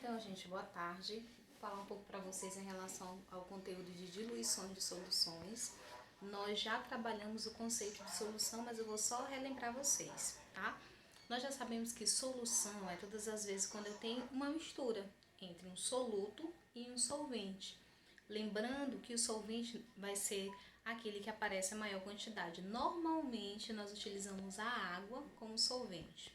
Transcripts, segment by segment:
Então, gente, boa tarde. Vou falar um pouco para vocês em relação ao conteúdo de diluições de soluções. Nós já trabalhamos o conceito de solução, mas eu vou só relembrar vocês, tá? Nós já sabemos que solução é todas as vezes quando eu tenho uma mistura entre um soluto e um solvente. Lembrando que o solvente vai ser aquele que aparece a maior quantidade. Normalmente, nós utilizamos a água como solvente.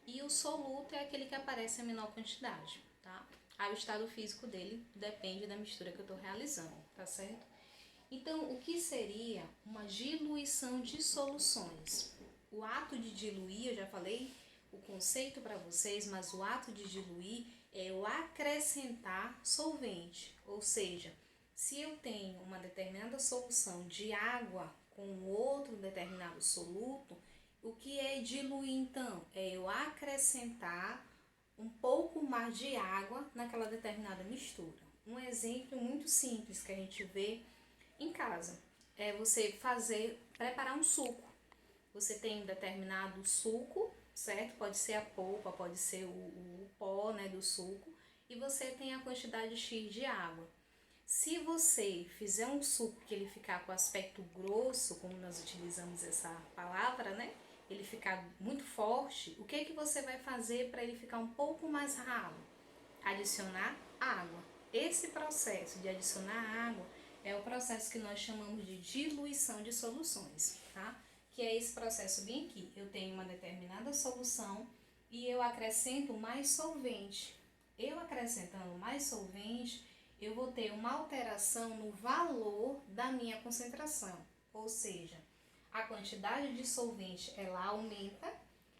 E o soluto é aquele que aparece a menor quantidade, tá? Aí o estado físico dele depende da mistura que eu estou realizando, tá certo? Então, o que seria uma diluição de soluções? O ato de diluir, eu já falei o conceito para vocês, mas o ato de diluir é o acrescentar solvente, ou seja, se eu tenho uma determinada solução de água com outro determinado soluto, o que é diluir então? É eu acrescentar um pouco mais de água naquela determinada mistura. Um exemplo muito simples que a gente vê em casa é você preparar um suco. Você tem um determinado suco, certo? Pode ser a polpa, pode ser o pó, né, do suco, e você tem a quantidade X de água. Se você fizer um suco que ele ficar com aspecto grosso, como nós utilizamos essa palavra, né? Ele ficar muito forte, o que você vai fazer para ele ficar um pouco mais ralo? Adicionar água. Esse processo de adicionar água é o processo que nós chamamos de diluição de soluções, tá? Que é esse processo bem aqui. Eu tenho uma determinada solução e eu acrescento mais solvente. Eu acrescentando mais solvente, eu vou ter uma alteração no valor da minha concentração, ou seja, a quantidade de solvente ela aumenta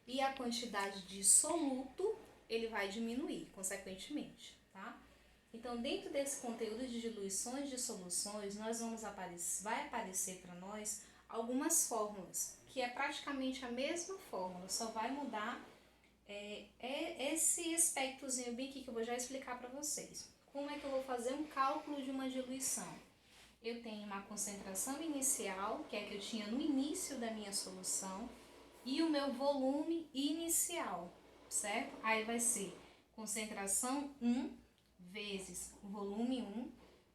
e a quantidade de soluto ele vai diminuir, consequentemente, tá? Então, dentro desse conteúdo de diluições de soluções, vai aparecer para nós algumas fórmulas, que é praticamente a mesma fórmula, só vai mudar esse aspectozinho bem aqui que eu vou já explicar para vocês. Como é que eu vou fazer um cálculo de uma diluição? Eu tenho uma concentração inicial, que é a que eu tinha no início da minha solução, e o meu volume inicial, certo? Aí vai ser concentração 1 vezes volume 1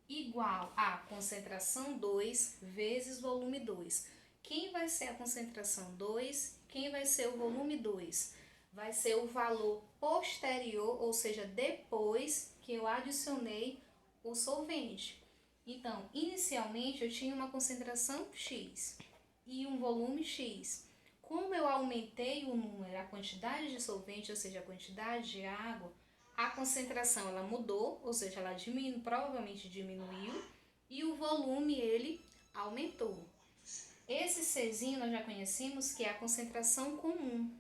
igual a concentração 2 vezes volume 2. Quem vai ser a concentração 2? Quem vai ser o volume 2? Vai ser o valor posterior, ou seja, depois que eu adicionei o solvente. Então, inicialmente eu tinha uma concentração X e um volume X. Como eu aumentei o número, a quantidade de solvente, ou seja, a quantidade de água, a concentração ela mudou, ou seja, ela provavelmente diminuiu, e o volume ele aumentou. Esse Czinho nós já conhecemos que é a concentração comum,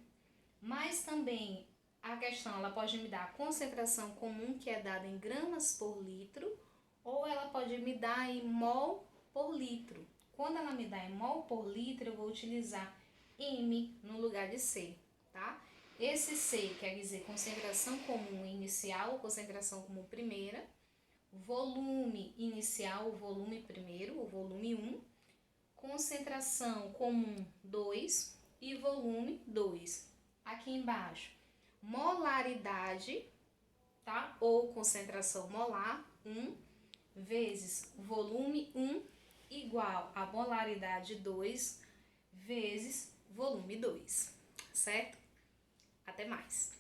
mas também a questão ela pode me dar a concentração comum, que é dada em gramas por litro, ou ela pode me dar em mol por litro. Quando ela me dá em mol por litro, eu vou utilizar M no lugar de C, tá? Esse C quer dizer concentração comum inicial ou concentração comum primeira, volume inicial, o volume primeiro, o volume 1, concentração comum 2 e volume 2. Aqui embaixo, molaridade, tá? Ou concentração molar 1 vezes volume 1 igual a molaridade 2 vezes volume 2, certo? Até mais!